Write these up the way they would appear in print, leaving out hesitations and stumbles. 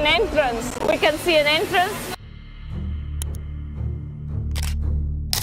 entrance. We can see an entrance.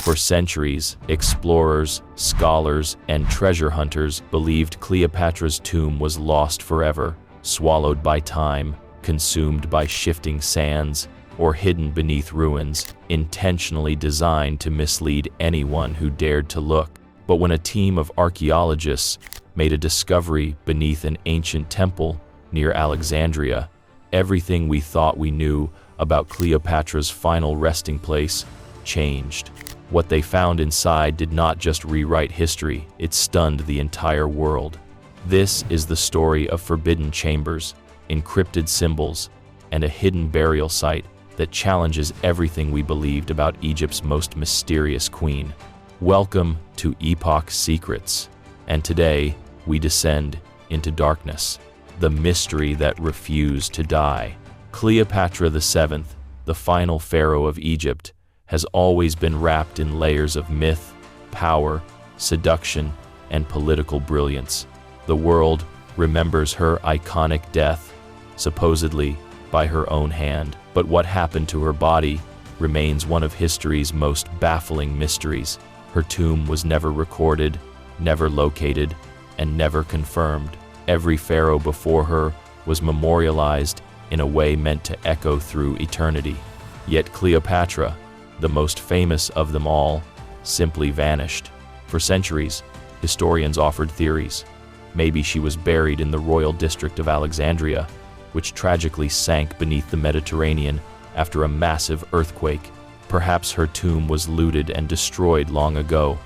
For centuries, explorers, scholars, and treasure hunters believed Cleopatra's tomb was lost forever, swallowed by time, consumed by shifting sands, or hidden beneath ruins, intentionally designed to mislead anyone who dared to look. But when a team of archaeologists made a discovery beneath an ancient temple near Alexandria, everything we thought we knew about Cleopatra's final resting place changed. What they found inside did not just rewrite history, it stunned the entire world. This is the story of forbidden chambers, encrypted symbols, and a hidden burial site that challenges everything we believed about Egypt's most mysterious queen. Welcome to Epoch Secrets, and today we descend into darkness, the mystery that refused to die. Cleopatra VII, the final pharaoh of Egypt, has always been wrapped in layers of myth, power, seduction, and political brilliance. The world remembers her iconic death, supposedly by her own hand, but what happened to her body remains one of history's most baffling mysteries. Her tomb was never recorded, never located, and never confirmed. Every pharaoh before her was memorialized in a way meant to echo through eternity. Yet Cleopatra, the most famous of them all, simply vanished. For centuries, historians offered theories. Maybe she was buried in the royal district of Alexandria, which tragically sank beneath the Mediterranean after a massive earthquake. Perhaps her tomb was looted and destroyed long ago.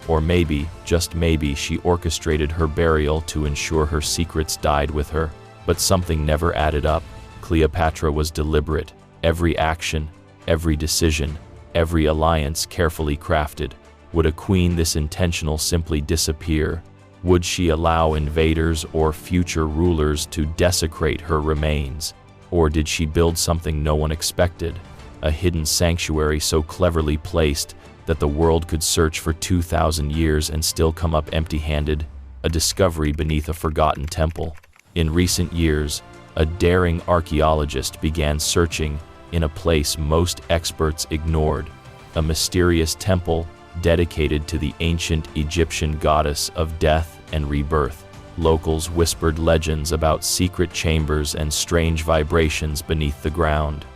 Or maybe, just maybe, she orchestrated her burial to ensure her secrets died with her. But something never added up. Cleopatra was deliberate. Every action, every decision, every alliance carefully crafted. Would a queen this intentional simply disappear? Would she allow invaders or future rulers to desecrate her remains? Or did she build something no one expected? A hidden sanctuary so cleverly placed that the world could search for 2,000 years and still come up empty-handed? A discovery beneath a forgotten temple. In recent years, a daring archaeologist began searching in a place most experts ignored, a mysterious temple dedicated to the ancient Egyptian goddess of death and rebirth. Locals whispered legends about secret chambers and strange vibrations beneath the ground.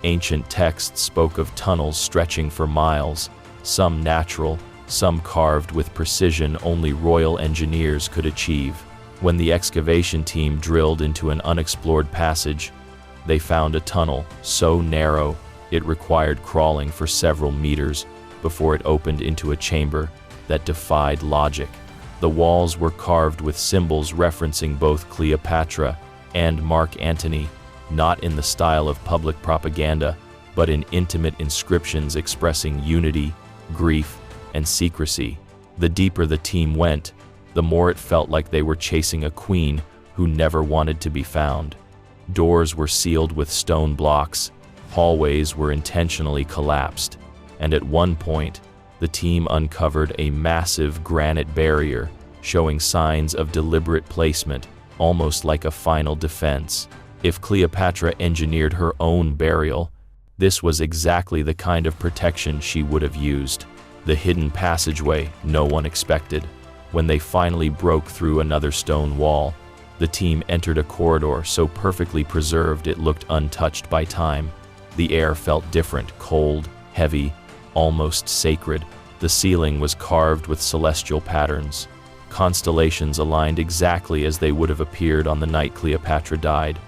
Ancient texts spoke of tunnels stretching for miles, some natural, some carved with precision only royal engineers could achieve. When the excavation team drilled into an unexplored passage, they found a tunnel so narrow it required crawling for several meters before it opened into a chamber that defied logic. The walls were carved with symbols referencing both Cleopatra and Mark Antony, not in the style of public propaganda, but in intimate inscriptions expressing unity, grief, and secrecy. The deeper the team went, the more it felt like they were chasing a queen who never wanted to be found. Doors were sealed with stone blocks, hallways were intentionally collapsed, and at one point, the team uncovered a massive granite barrier, showing signs of deliberate placement, almost like a final defense. If Cleopatra engineered her own burial, this was exactly the kind of protection she would have used. The hidden passageway no one expected. When they finally broke through another stone wall, the team entered a corridor so perfectly preserved it looked untouched by time. The air felt different, cold, heavy, almost sacred. The ceiling was carved with celestial patterns. Constellations aligned exactly as they would have appeared on the night Cleopatra died.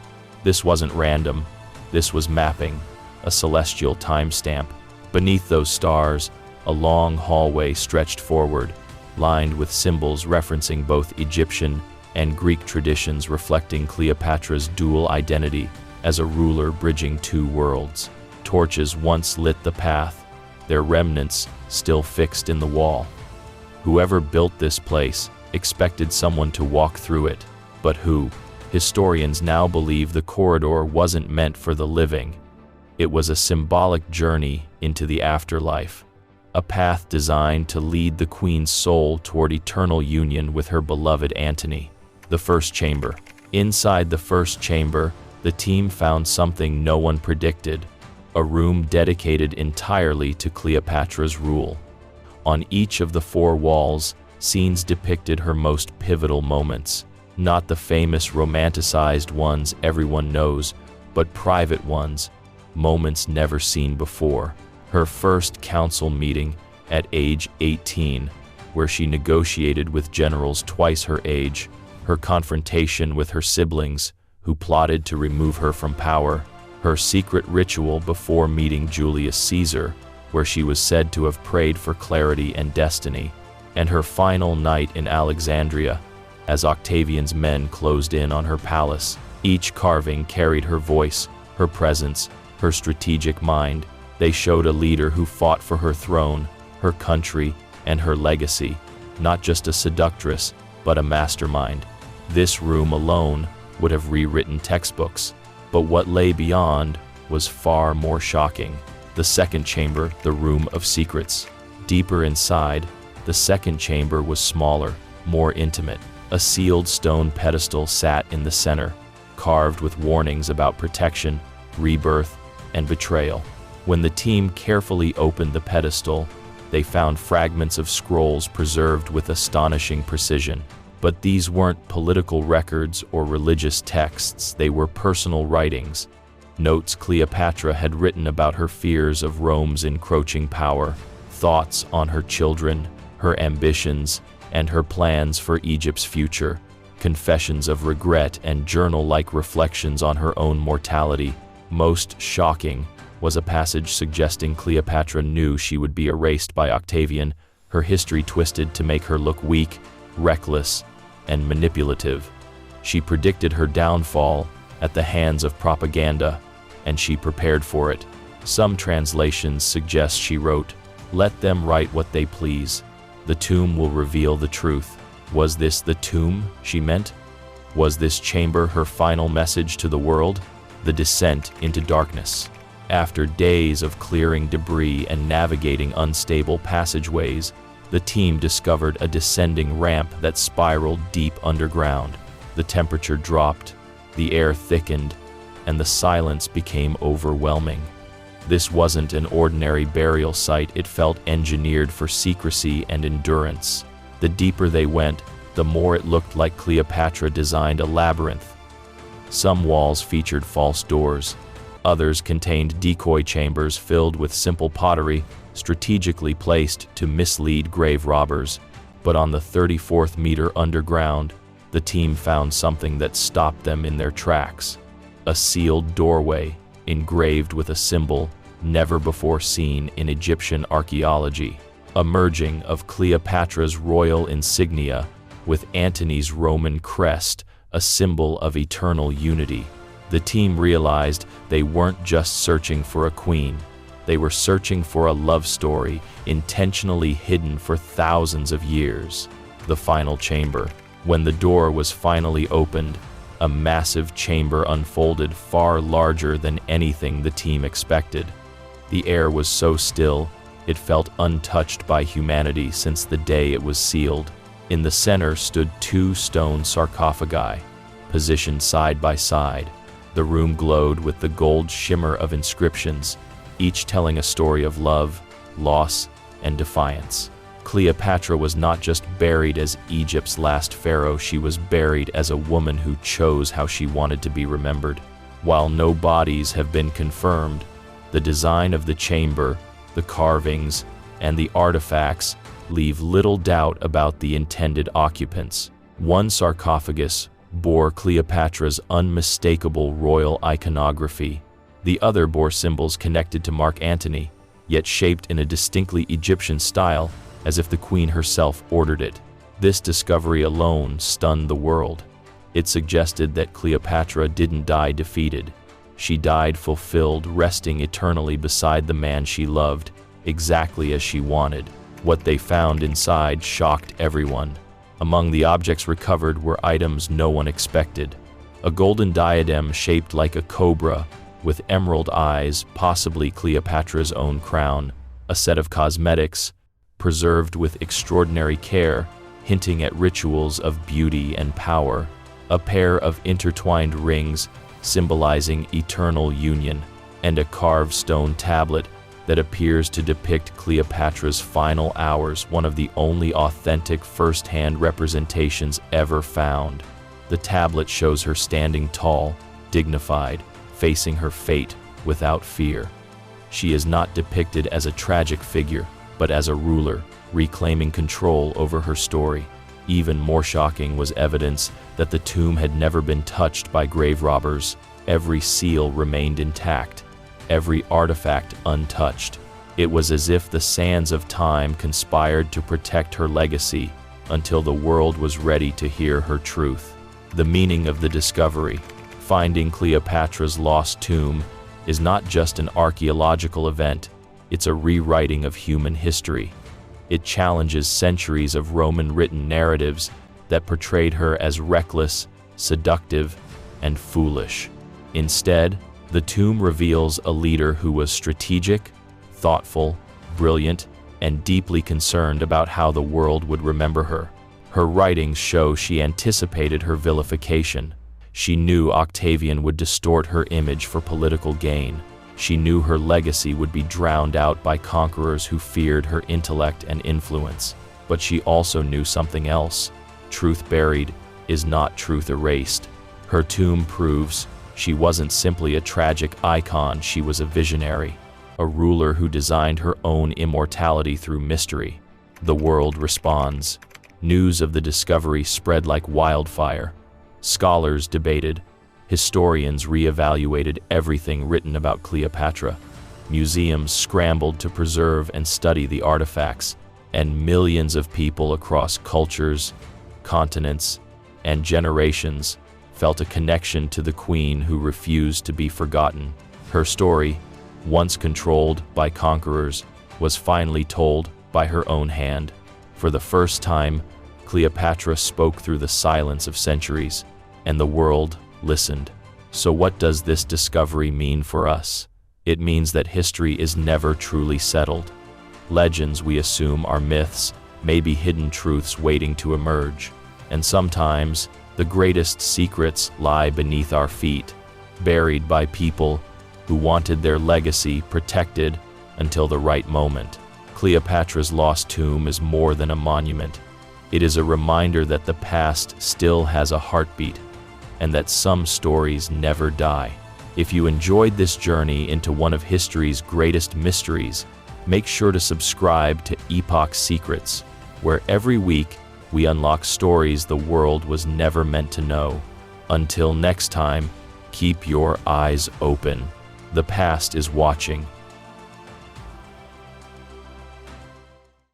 This wasn't random. This was mapping, a celestial timestamp. Beneath those stars, a long hallway stretched forward, lined with symbols referencing both Egyptian and Greek traditions reflecting Cleopatra's dual identity as a ruler bridging two worlds. Torches once lit the path, their remnants still fixed in the wall. Whoever built this place expected someone to walk through it, but who? Historians now believe the corridor wasn't meant for the living. It was a symbolic journey into the afterlife, a path designed to lead the queen's soul toward eternal union with her beloved Antony. The first chamber. Inside the first chamber, the team found something no one predicted: a room dedicated entirely to Cleopatra's rule. On each of the 4 walls, scenes depicted her most pivotal moments, not the famous romanticized ones everyone knows, but private ones, moments never seen before. Her first council meeting at age 18, where she negotiated with generals twice her age, her confrontation with her siblings, who plotted to remove her from power, her secret ritual before meeting Julius Caesar, where she was said to have prayed for clarity and destiny, and her final night in Alexandria, as Octavian's men closed in on her palace. Each carving carried her voice, her presence, her strategic mind. They showed a leader who fought for her throne, her country, and her legacy, not just a seductress, but a mastermind. This room alone would have rewritten textbooks, but what lay beyond was far more shocking. The second chamber, the Room of Secrets. Deeper inside, the second chamber was smaller, more intimate. A sealed stone pedestal sat in the center, carved with warnings about protection, rebirth, and betrayal. When the team carefully opened the pedestal, they found fragments of scrolls preserved with astonishing precision. But these weren't political records or religious texts, they were personal writings. Notes Cleopatra had written about her fears of Rome's encroaching power, thoughts on her children, her ambitions, and her plans for Egypt's future, confessions of regret and journal-like reflections on her own mortality. Most shocking was a passage suggesting Cleopatra knew she would be erased by Octavian, her history twisted to make her look weak, reckless, and manipulative. She predicted her downfall at the hands of propaganda, and she prepared for it. Some translations suggest she wrote, "Let them write what they please. The tomb will reveal the truth." Was this the tomb she meant? Was this chamber her final message to the world? The descent into darkness. After days of clearing debris and navigating unstable passageways, the team discovered a descending ramp that spiraled deep underground. The temperature dropped, the air thickened, and the silence became overwhelming. This wasn't an ordinary burial site, it felt engineered for secrecy and endurance. The deeper they went, the more it looked like Cleopatra designed a labyrinth. Some walls featured false doors, others contained decoy chambers filled with simple pottery, strategically placed to mislead grave robbers. But on the 34th meter underground, the team found something that stopped them in their tracks. A sealed doorway, engraved with a symbol never before seen in Egyptian archaeology. A merging of Cleopatra's royal insignia with Antony's Roman crest, a symbol of eternal unity. The team realized they weren't just searching for a queen. They were searching for a love story intentionally hidden for thousands of years. The final chamber. When the door was finally opened, a massive chamber unfolded far larger than anything the team expected. The air was so still, it felt untouched by humanity since the day it was sealed. In the center stood 2 stone sarcophagi, positioned side by side. The room glowed with the gold shimmer of inscriptions, each telling a story of love, loss, and defiance. Cleopatra was not just buried as Egypt's last pharaoh, she was buried as a woman who chose how she wanted to be remembered. While no bodies have been confirmed, the design of the chamber, the carvings, and the artifacts leave little doubt about the intended occupants. One sarcophagus bore Cleopatra's unmistakable royal iconography. The other bore symbols connected to Mark Antony, yet shaped in a distinctly Egyptian style, as if the queen herself ordered it. This discovery alone stunned the world. It suggested that Cleopatra didn't die defeated. She died fulfilled, resting eternally beside the man she loved, exactly as she wanted. What they found inside shocked everyone. Among the objects recovered were items no one expected. A golden diadem shaped like a cobra, with emerald eyes, possibly Cleopatra's own crown. A set of cosmetics, preserved with extraordinary care, hinting at rituals of beauty and power. A pair of intertwined rings, symbolizing eternal union, and a carved stone tablet that appears to depict Cleopatra's final hours, one of the only authentic first-hand representations ever found. The tablet shows her standing tall, dignified, facing her fate without fear. She is not depicted as a tragic figure, but as a ruler, reclaiming control over her story. Even more shocking was evidence that the tomb had never been touched by grave robbers. Every seal remained intact, every artifact untouched. It was as if the sands of time conspired to protect her legacy until the world was ready to hear her truth. The meaning of the discovery, finding Cleopatra's lost tomb, is not just an archaeological event, it's a rewriting of human history. It challenges centuries of Roman written narratives that portrayed her as reckless, seductive, and foolish. Instead, the tomb reveals a leader who was strategic, thoughtful, brilliant, and deeply concerned about how the world would remember her. Her writings show she anticipated her vilification. She knew Octavian would distort her image for political gain. She knew her legacy would be drowned out by conquerors who feared her intellect and influence. But she also knew something else. Truth buried is not truth erased. Her tomb proves she wasn't simply a tragic icon, she was a visionary, a ruler who designed her own immortality through mystery. The world responds. News of the discovery spread like wildfire. Scholars debated. Historians re-evaluated everything written about Cleopatra. Museums scrambled to preserve and study the artifacts, and millions of people across cultures, continents, and generations felt a connection to the queen who refused to be forgotten. Her story, once controlled by conquerors, was finally told by her own hand. For the first time, Cleopatra spoke through the silence of centuries, and the world listened. So what does this discovery mean for us? It means that history is never truly settled. Legends we assume are myths may be hidden truths waiting to emerge, and sometimes the greatest secrets lie beneath our feet, buried by people who wanted their legacy protected until the right moment. Cleopatra's lost tomb is more than a monument. It is a reminder that the past still has a heartbeat, and that some stories never die. If you enjoyed this journey into one of history's greatest mysteries, make sure to subscribe to Epoch Secrets, where every week we unlock stories the world was never meant to know. Until next time, keep your eyes open. The past is watching,